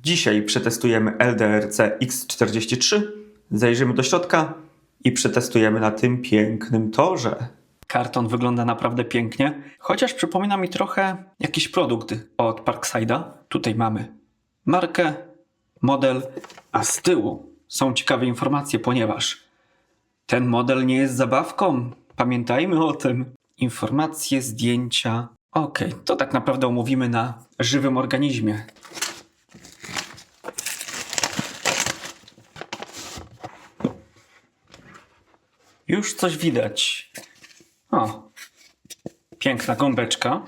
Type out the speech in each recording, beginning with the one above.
Dzisiaj przetestujemy LDRC X43, zajrzymy do środka i przetestujemy na tym pięknym torze. Karton wygląda naprawdę pięknie, chociaż przypomina mi trochę jakiś produkt od Parkside'a. Tutaj mamy markę, model, a z tyłu są ciekawe informacje, ponieważ ten model nie jest zabawką. Pamiętajmy o tym. Informacje, zdjęcia. Okej, to tak naprawdę omówimy na żywym organizmie. Już coś widać. O, piękna gąbeczka.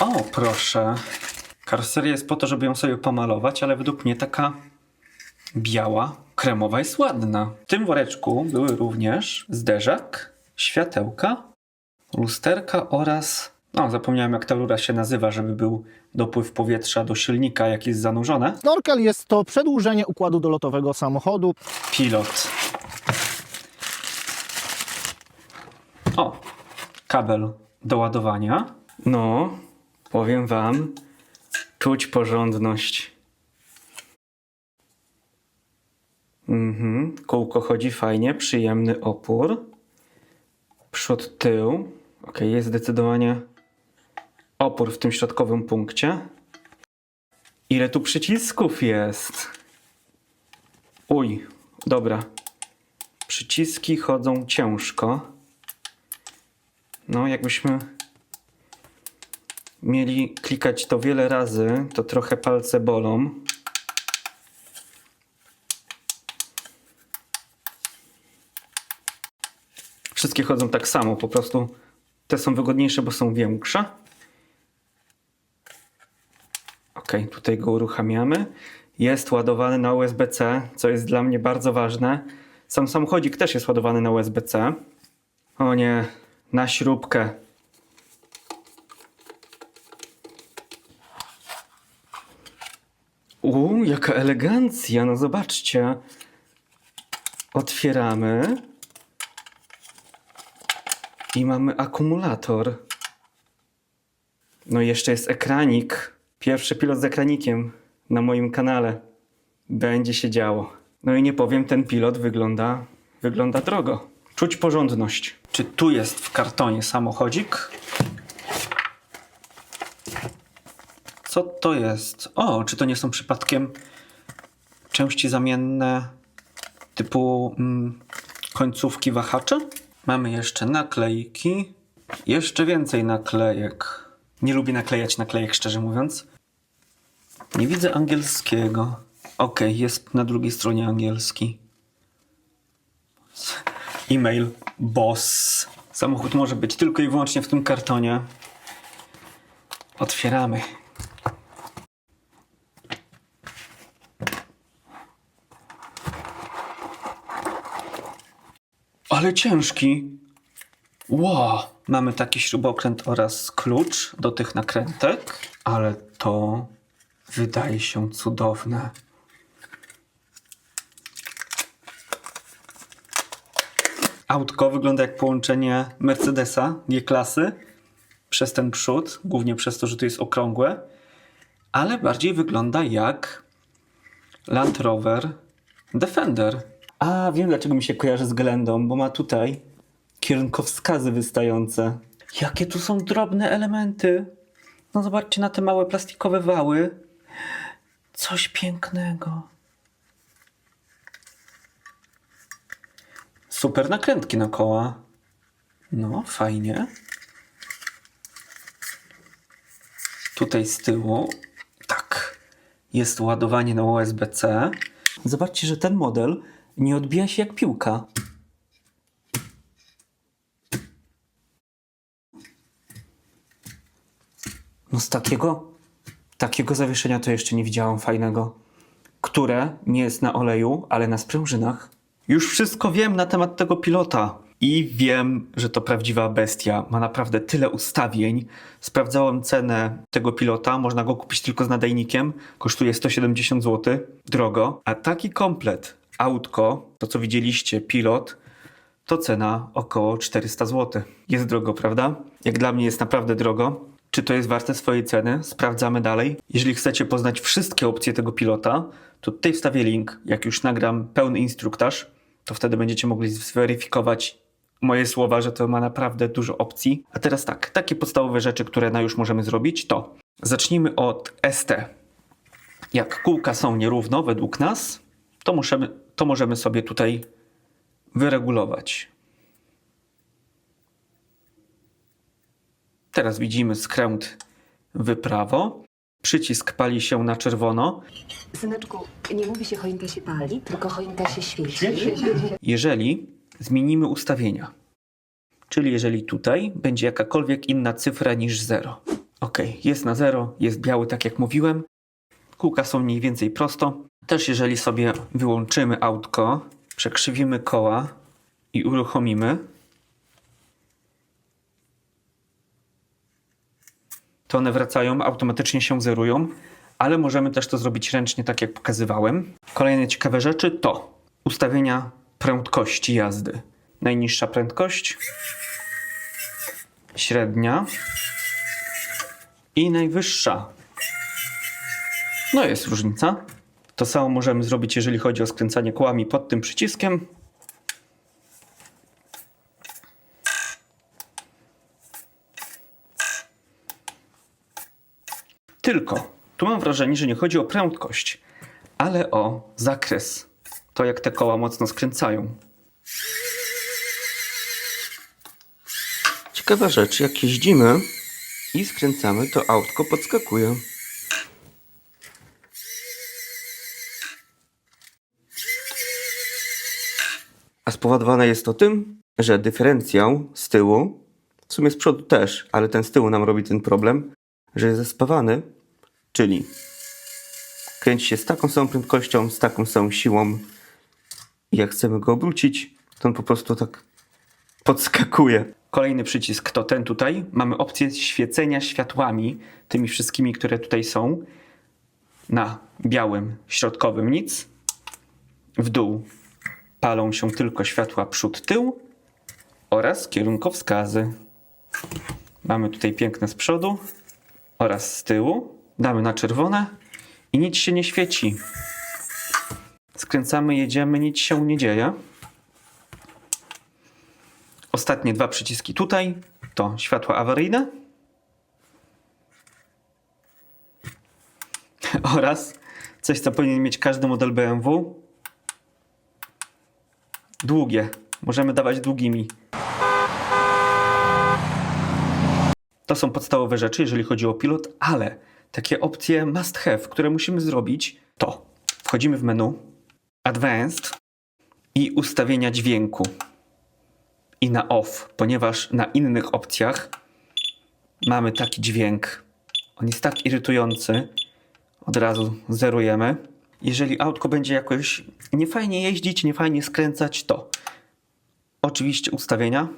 O, proszę. Karoseria jest po to, żeby ją sobie pomalować, ale według mnie taka biała, kremowa jest ładna. W tym woreczku były również zderzak, światełka, lusterka oraz... No, zapomniałem jak ta rura się nazywa, żeby był dopływ powietrza do silnika, jak jest zanurzone. Snorkel jest to przedłużenie układu dolotowego samochodu. Pilot. O, kabel do ładowania. No, powiem wam, czuć porządność. Kółko chodzi fajnie, przyjemny opór. Przód, tył. Ok, jest zdecydowanie opór w tym środkowym punkcie. Ile tu przycisków jest? Uj, dobra. Przyciski chodzą ciężko. No, jakbyśmy mieli klikać to wiele razy, to trochę palce bolą. Wszystkie chodzą tak samo, po prostu te są wygodniejsze, bo są większe. Ok, tutaj go uruchamiamy. Jest ładowany na USB-C, co jest dla mnie bardzo ważne. Sam samochodzik też jest ładowany na USB-C. O nie, na śrubkę. Jaka elegancja, no zobaczcie. Otwieramy. I mamy akumulator. No i jeszcze jest ekranik. Pierwszy pilot z ekranikiem na moim kanale. Będzie się działo. No i nie powiem, ten pilot wygląda drogo. Czuć porządność. Czy tu jest w kartonie samochodzik? Co to jest? O, czy to nie są przypadkiem części zamienne typu końcówki wahacze? Mamy jeszcze naklejki. Jeszcze więcej naklejek. Nie lubię naklejać naklejek, szczerze mówiąc. Nie widzę angielskiego. Ok, jest na drugiej stronie angielski. E-mail. Boss. Samochód może być tylko i wyłącznie w tym kartonie. Otwieramy. Ale ciężki. Wow. Mamy taki śrubokręt oraz klucz do tych nakrętek. Ale to wydaje się cudowne. Autko wygląda jak połączenie Mercedesa G-klasy przez ten przód, głównie przez to, że to jest okrągłe, ale bardziej wygląda jak Land Rover Defender. A, wiem dlaczego mi się kojarzy z Glendą, bo ma tutaj kierunkowskazy wystające. Jakie tu są drobne elementy. No zobaczcie na te małe plastikowe wały. Coś pięknego. Super nakrętki na koła. No, fajnie. Tutaj z tyłu, tak, jest ładowanie na USB-C. Zobaczcie, że ten model nie odbija się jak piłka. No z takiego zawieszenia to jeszcze nie widziałam fajnego. Które nie jest na oleju, ale na sprężynach. Już wszystko wiem na temat tego pilota. I wiem, że to prawdziwa bestia. Ma naprawdę tyle ustawień. Sprawdzałem cenę tego pilota. Można go kupić tylko z nadajnikiem. Kosztuje 170 zł. Drogo. A taki komplet, autko, to co widzieliście, pilot, to cena około 400 zł. Jest drogo, prawda? Jak dla mnie jest naprawdę drogo. czy to jest warte swojej ceny. Sprawdzamy dalej. Jeżeli chcecie poznać wszystkie opcje tego pilota, to tutaj wstawię link. Jak już nagram pełny instruktaż, to wtedy będziecie mogli zweryfikować moje słowa, że to ma naprawdę dużo opcji. A teraz tak, takie podstawowe rzeczy, które już możemy zrobić, to zacznijmy od ST. Jak kółka są nierówno według nas, to możemy sobie tutaj wyregulować. Teraz widzimy skręt w prawo. Przycisk pali się na czerwono. Syneczku, nie mówi się choinka się pali, tylko choinka się świeci. Jeżeli zmienimy ustawienia. Czyli jeżeli tutaj będzie jakakolwiek inna cyfra niż 0. Ok, jest na 0, jest biały, tak jak mówiłem. Kółka są mniej więcej prosto. Też jeżeli sobie wyłączymy autko, przekrzywimy koła i uruchomimy, to one wracają, automatycznie się zerują, ale możemy też to zrobić ręcznie, tak jak pokazywałem. Kolejne ciekawe rzeczy to ustawienia prędkości jazdy. Najniższa prędkość, średnia i najwyższa. No jest różnica. To samo możemy zrobić, jeżeli chodzi o skręcanie kołami pod tym przyciskiem. Tylko tu mam wrażenie, że nie chodzi o prędkość, ale o zakres. To jak te koła mocno skręcają. Ciekawa rzecz, jak jeździmy i skręcamy, to autko podskakuje. A spowodowane jest to tym, że dyferencjał z tyłu, w sumie z przodu też, ale ten z tyłu nam robi ten problem, że jest zespawany, czyli kręci się z taką samą prędkością, z taką samą siłą i jak chcemy go obrócić, to on po prostu tak podskakuje. Kolejny przycisk to ten tutaj. Mamy opcję świecenia światłami, tymi wszystkimi, które tutaj są. Na białym, środkowym nic. W dół palą się tylko światła przód, tył oraz kierunkowskazy. Mamy tutaj piękne z przodu oraz z tyłu. Damy na czerwone i nic się nie świeci. Skręcamy, jedziemy, nic się nie dzieje. Ostatnie dwa przyciski tutaj to światła awaryjne oraz coś, co powinien mieć każdy model BMW. Długie. Możemy dawać długimi. To są podstawowe rzeczy, jeżeli chodzi o pilot, ale takie opcje must have, które musimy zrobić, to wchodzimy w menu Advanced i ustawienia dźwięku i na off, ponieważ na innych opcjach mamy taki dźwięk. On jest tak irytujący. Od razu zerujemy. Jeżeli autko będzie jakoś niefajnie jeździć, niefajnie skręcać, to oczywiście ustawienia,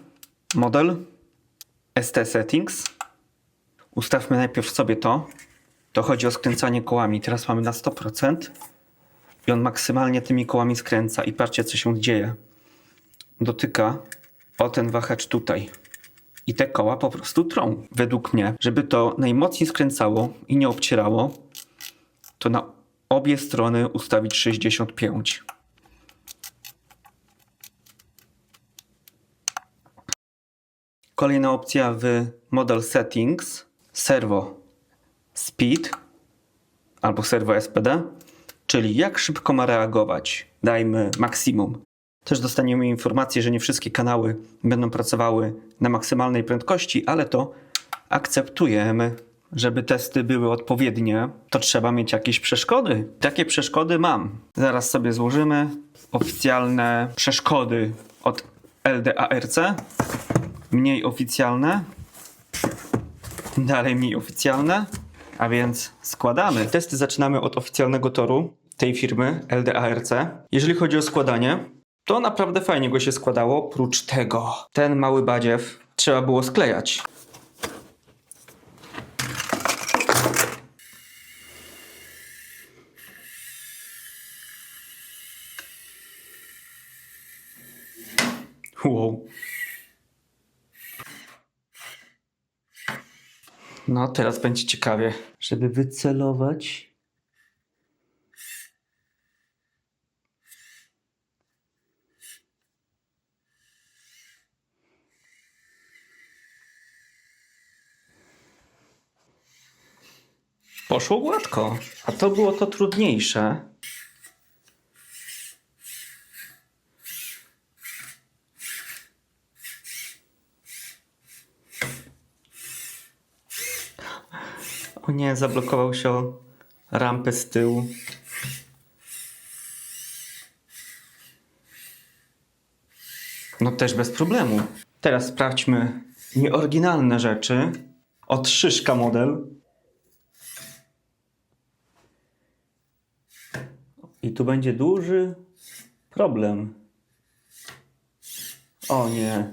model, ST Settings. Ustawmy najpierw sobie to. To chodzi o skręcanie kołami. Teraz mamy na 100% i on maksymalnie tymi kołami skręca. I patrzcie, co się dzieje. Dotyka o ten wahacz tutaj. I te koła po prostu trą. Według mnie, żeby to najmocniej skręcało i nie obcierało, to na obie strony ustawić 65. Kolejna opcja w Model Settings, Servo Speed albo Servo SPD, czyli jak szybko ma reagować. Dajmy maksimum. Też dostaniemy informację, że nie wszystkie kanały będą pracowały na maksymalnej prędkości, ale to akceptujemy. Żeby testy były odpowiednie, to trzeba mieć jakieś przeszkody. Takie przeszkody mam. Zaraz sobie złożymy oficjalne przeszkody od LDARC. Mniej oficjalne. Dalej mniej oficjalne. A więc składamy. Testy zaczynamy od oficjalnego toru tej firmy LDARC. Jeżeli chodzi o składanie, to naprawdę fajnie go się składało. Prócz tego, ten mały badziew trzeba było sklejać. Wow. No, teraz będzie ciekawie. Żeby wycelować. Poszło gładko, a to było to trudniejsze. O nie, zablokował się o rampę z tyłu. No też bez problemu. Teraz sprawdźmy nieoryginalne rzeczy. Od Szyszka model. I tu będzie duży problem. O nie.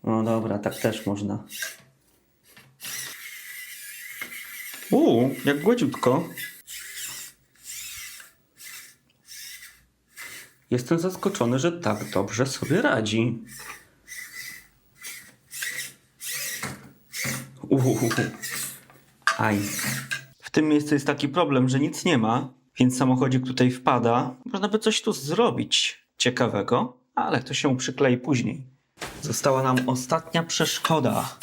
No dobra, tak też można. Jak gładziutko. Jestem zaskoczony, że tak dobrze sobie radzi. Aj. W tym miejscu jest taki problem, że nic nie ma, więc samochodzik tutaj wpada. Można by coś tu zrobić ciekawego, ale to się przyklei później. Została nam ostatnia przeszkoda.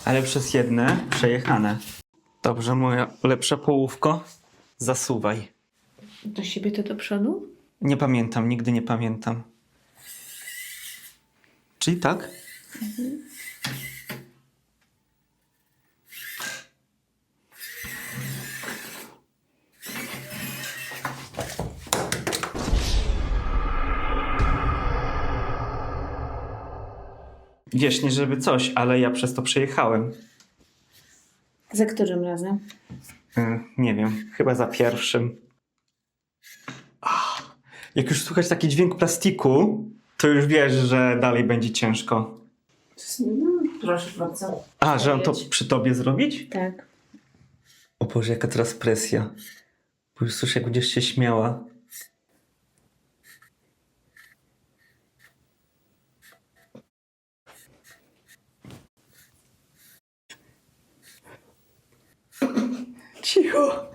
Ale przez jedne przejechane. Dobrze, moja lepsza połówko. Zasuwaj. Do siebie to do przodu? Nie pamiętam, nigdy nie pamiętam. Czyli tak? Wiesz, nie żeby coś, ale ja przez to przejechałem. Za którym razem? Nie wiem, chyba za pierwszym. Jak już słychać taki dźwięk plastiku, to już wiesz, że dalej będzie ciężko. Proszę bardzo. A, że on to przy tobie zrobić? Tak. O Boże, jaka teraz presja. Bo już słyszę, jak będziesz się śmiała. Cicho.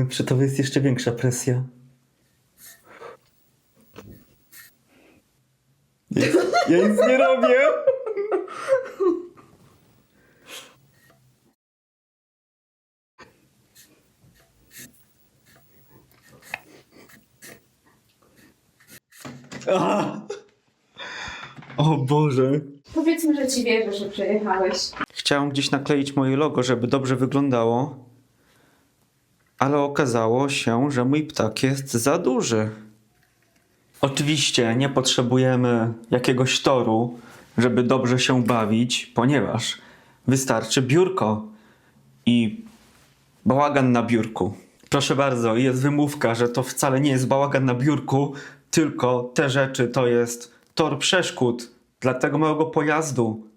Przy tobie jest jeszcze większa presja. Ja nic nie robię. O Boże. Powiedzmy, że ci wierzę, że przejechałeś. Chciałem gdzieś nakleić moje logo, żeby dobrze wyglądało. Ale okazało się, że mój ptak jest za duży. Oczywiście nie potrzebujemy jakiegoś toru, żeby dobrze się bawić, ponieważ wystarczy biurko i bałagan na biurku. Proszę bardzo, jest wymówka, że to wcale nie jest bałagan na biurku, tylko te rzeczy to jest tor przeszkód dla tego małego pojazdu.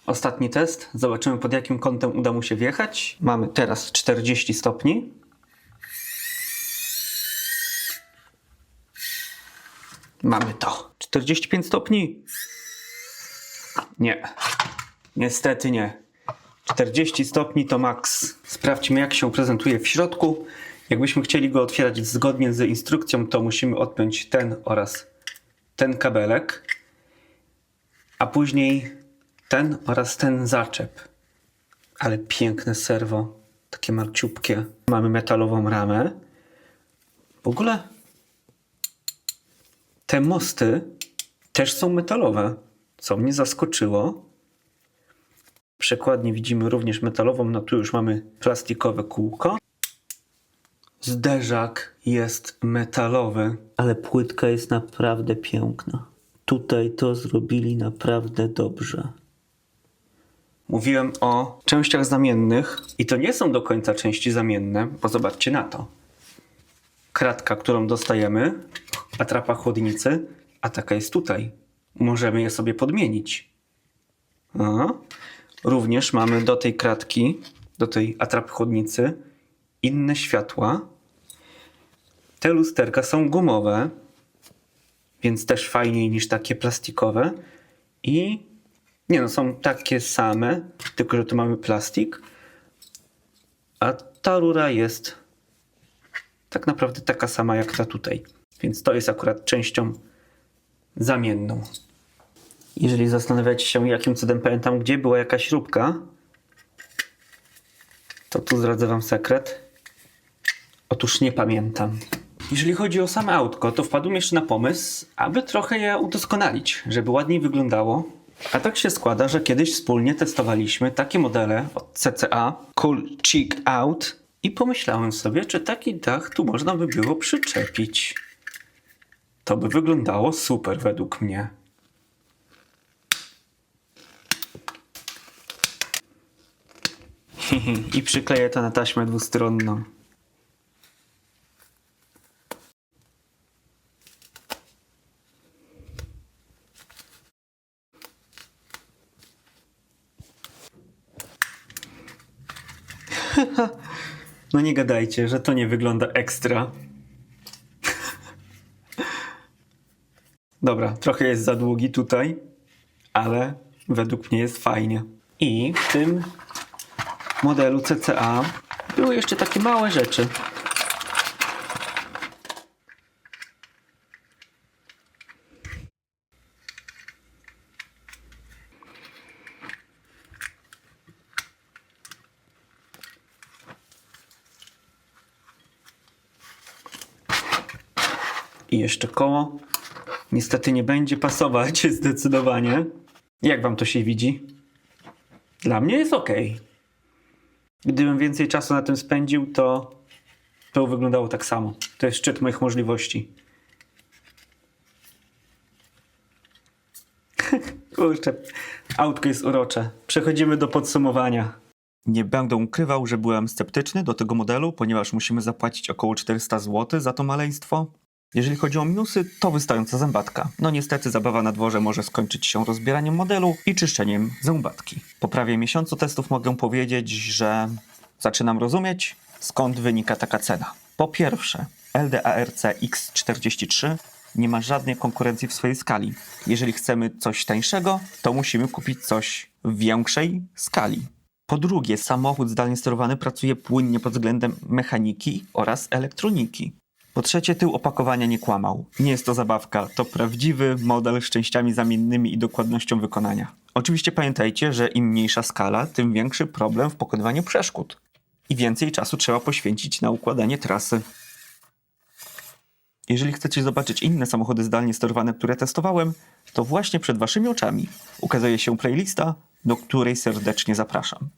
Ostatni test. Zobaczymy, pod jakim kątem uda mu się wjechać. Mamy teraz 40 stopni. Mamy to. 45 stopni. Nie. Niestety nie. 40 stopni to maks. Sprawdźmy, jak się prezentuje w środku. Jakbyśmy chcieli go otwierać zgodnie z instrukcją, to musimy odpiąć ten oraz ten kabelek, a później ten oraz ten zaczep. Ale piękne serwo, takie marciupkie. Mamy metalową ramę. W ogóle te mosty też są metalowe, co mnie zaskoczyło. Przekładnie widzimy również metalową, no tu już mamy plastikowe kółko. Zderzak jest metalowy, ale płytka jest naprawdę piękna. Tutaj to zrobili naprawdę dobrze. Mówiłem o częściach zamiennych i to nie są do końca części zamienne, bo zobaczcie na to. Kratka, którą dostajemy, atrapa chłodnicy, a taka jest tutaj. Możemy je sobie podmienić. Również mamy do tej kratki, do tej atrapy chłodnicy inne światła. Te lusterka są gumowe, więc też fajniej niż takie plastikowe. I nie no, są takie same, tylko że tu mamy plastik. A ta rura jest tak naprawdę taka sama jak ta tutaj. Więc to jest akurat częścią zamienną. Jeżeli zastanawiacie się, jakim cudem pamiętam, gdzie była jakaś śrubka, to tu zdradzę wam sekret. Otóż nie pamiętam. Jeżeli chodzi o same autko, to wpadłem jeszcze na pomysł, aby trochę je udoskonalić, żeby ładniej wyglądało. A tak się składa, że kiedyś wspólnie testowaliśmy takie modele od CCA, Cool Chic Out, i pomyślałem sobie, czy taki dach tu można by było przyczepić. To by wyglądało super według mnie. I przykleję to na taśmę dwustronną. No nie gadajcie, że to nie wygląda ekstra. Dobra, trochę jest za długi tutaj, ale według mnie jest fajnie. I w tym modelu CCA były jeszcze takie małe rzeczy. I jeszcze koło. Niestety nie będzie pasować zdecydowanie. Jak wam to się widzi? Dla mnie jest ok. Gdybym więcej czasu na tym spędził, to wyglądało tak samo. To jest szczyt moich możliwości. Kurczę, autko jest urocze. Przechodzimy do podsumowania. Nie będę ukrywał, że byłem sceptyczny do tego modelu, ponieważ musimy zapłacić około 400 zł za to maleństwo. Jeżeli chodzi o minusy, to wystająca zębatka. No niestety zabawa na dworze może skończyć się rozbieraniem modelu i czyszczeniem zębatki. Po prawie miesiącu testów mogę powiedzieć, że zaczynam rozumieć, skąd wynika taka cena. Po pierwsze, LDARC X43 nie ma żadnej konkurencji w swojej skali. Jeżeli chcemy coś tańszego, to musimy kupić coś w większej skali. Po drugie, samochód zdalnie sterowany pracuje płynnie pod względem mechaniki oraz elektroniki. Po trzecie, tył opakowania nie kłamał. Nie jest to zabawka, to prawdziwy model z częściami zamiennymi i dokładnością wykonania. Oczywiście pamiętajcie, że im mniejsza skala, tym większy problem w pokonywaniu przeszkód. I więcej czasu trzeba poświęcić na układanie trasy. Jeżeli chcecie zobaczyć inne samochody zdalnie sterowane, które testowałem, to właśnie przed waszymi oczami ukazuje się playlista, do której serdecznie zapraszam.